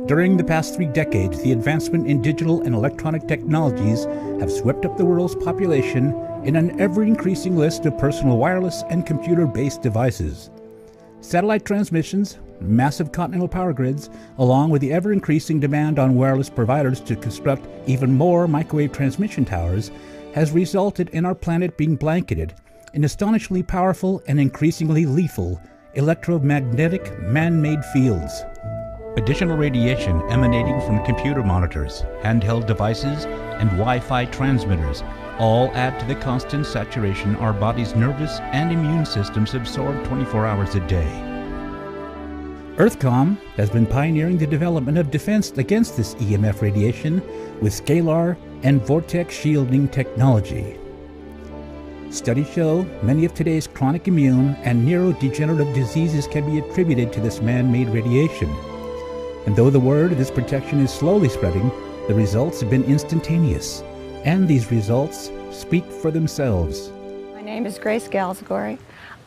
During the past 3 decades, the advancement in digital and electronic technologies have swept up the world's population in an ever-increasing list of personal wireless and computer-based devices. Satellite transmissions, massive continental power grids, along with the ever-increasing demand on wireless providers to construct even more microwave transmission towers, has resulted in our planet being blanketed in astonishingly powerful and increasingly lethal electromagnetic man-made fields. Additional radiation emanating from computer monitors, handheld devices, and Wi-Fi transmitters all add to the constant saturation our body's nervous and immune systems absorb 24 hours a day. EarthCom has been pioneering the development of defense against this EMF radiation with scalar and vortex shielding technology. Studies show many of today's chronic immune and neurodegenerative diseases can be attributed to this man-made radiation. And though the word of this protection is slowly spreading, the results have been instantaneous. And these results speak for themselves. My name is Grace Galsgore.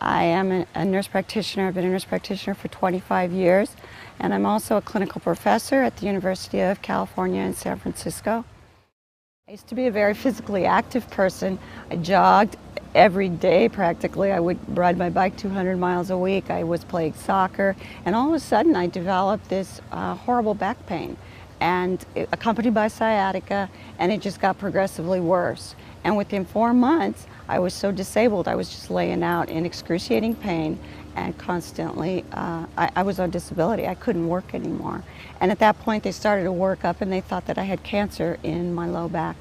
I am a nurse practitioner. I've been a nurse practitioner for 25 years. And I'm also a clinical professor at the University of California in San Francisco. I used to be a very physically active person. I jogged every day practically. I would ride my bike 200 miles a week. I was playing soccer, and all of a sudden I developed this horrible back pain, and accompanied by sciatica, and it just got progressively worse. And within 4 months, I was so disabled, I was just laying out in excruciating pain, and constantly, I was on disability. I couldn't work anymore. And at that point, they started a workup, and they thought that I had cancer in my low back,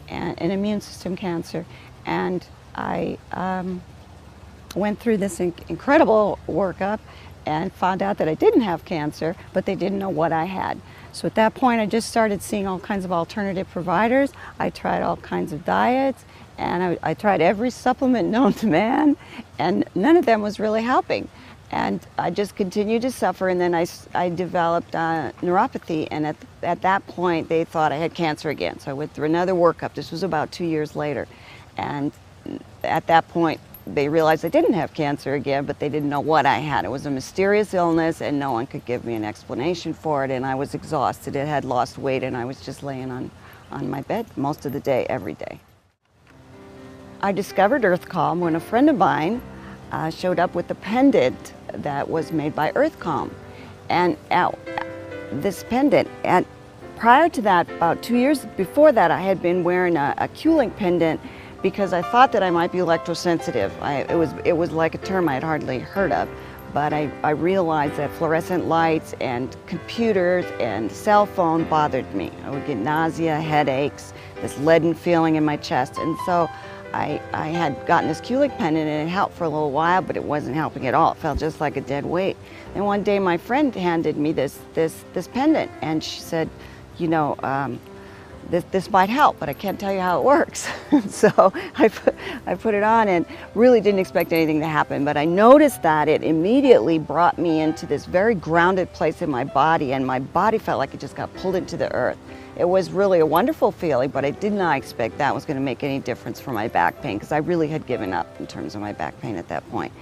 and an immune system cancer. And I went through this incredible workup and found out that I didn't have cancer, but they didn't know what I had. So at that point, I just started seeing all kinds of alternative providers. I tried all kinds of diets, and I tried every supplement known to man, and none of them was really helping. And I just continued to suffer, and then I developed neuropathy, and at that point, they thought I had cancer again. So I went through another workup. This was about 2 years later. And at that point, they realized I didn't have cancer again, but they didn't know what I had. It was a mysterious illness, and no one could give me an explanation for it, and I was exhausted. I had lost weight, and I was just laying on my bed most of the day, every day. I discovered EarthCom when a friend of mine showed up with a pendant that was made by EarthCom. And this pendant, prior to that, about 2 years before that, I had been wearing a Q-link pendant because I thought that I might be electrosensitive. It was like a term I had hardly heard of, but I realized that fluorescent lights and computers and cell phone bothered me. I would get nausea, headaches, this leaden feeling in my chest, and so I had gotten this Q-link pendant, and it helped for a little while, but it wasn't helping at all. It felt just like a dead weight. And one day my friend handed me this pendant, and she said, you know, this might help, but I can't tell you how it works. So I put it on and really didn't expect anything to happen, but I noticed that it immediately brought me into this very grounded place in my body, and my body felt like it just got pulled into the earth. It was really a wonderful feeling, but I did not expect that was going to make any difference for my back pain, because I really had given up in terms of my back pain at that point.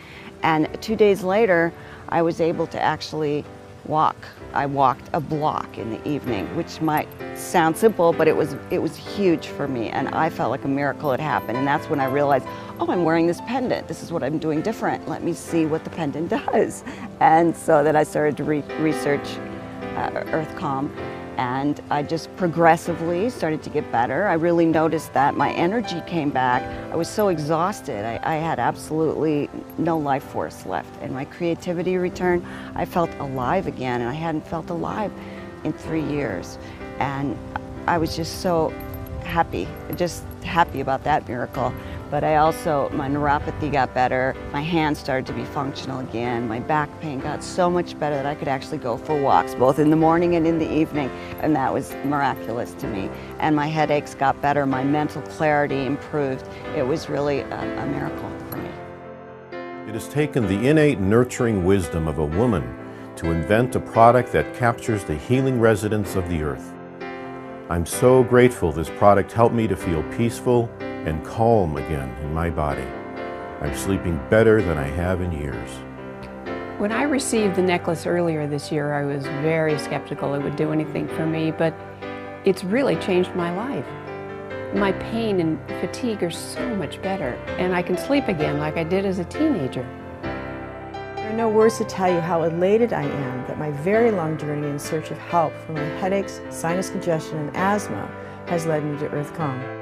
And 2 days later, I was able to actually walk. I walked a block in the evening, which might sound simple, but it was huge for me, and I felt like a miracle had happened. And that's when I realized, oh, I'm wearing this pendant. This is what I'm doing different. Let me see what the pendant does. And so then I started to research EarthCom, and I just progressively started to get better. I really noticed that my energy came back. I was so exhausted. I had absolutely no life force left, and my creativity returned. I felt alive again, and I hadn't felt alive in 3 years. And I was just so happy about that miracle. But my neuropathy got better, my hands started to be functional again, my back pain got so much better that I could actually go for walks, both in the morning and in the evening, and that was miraculous to me. And my headaches got better, my mental clarity improved. It was really a miracle for me. It has taken the innate nurturing wisdom of a woman to invent a product that captures the healing resonance of the earth. I'm so grateful this product helped me to feel peaceful and calm again in my body. I'm sleeping better than I have in years. When I received the necklace earlier this year, I was very skeptical it would do anything for me, but it's really changed my life. My pain and fatigue are so much better, and I can sleep again like I did as a teenager. There are no words to tell you how elated I am that my very long journey in search of help for my headaches, sinus congestion, and asthma has led me to Earth Calm.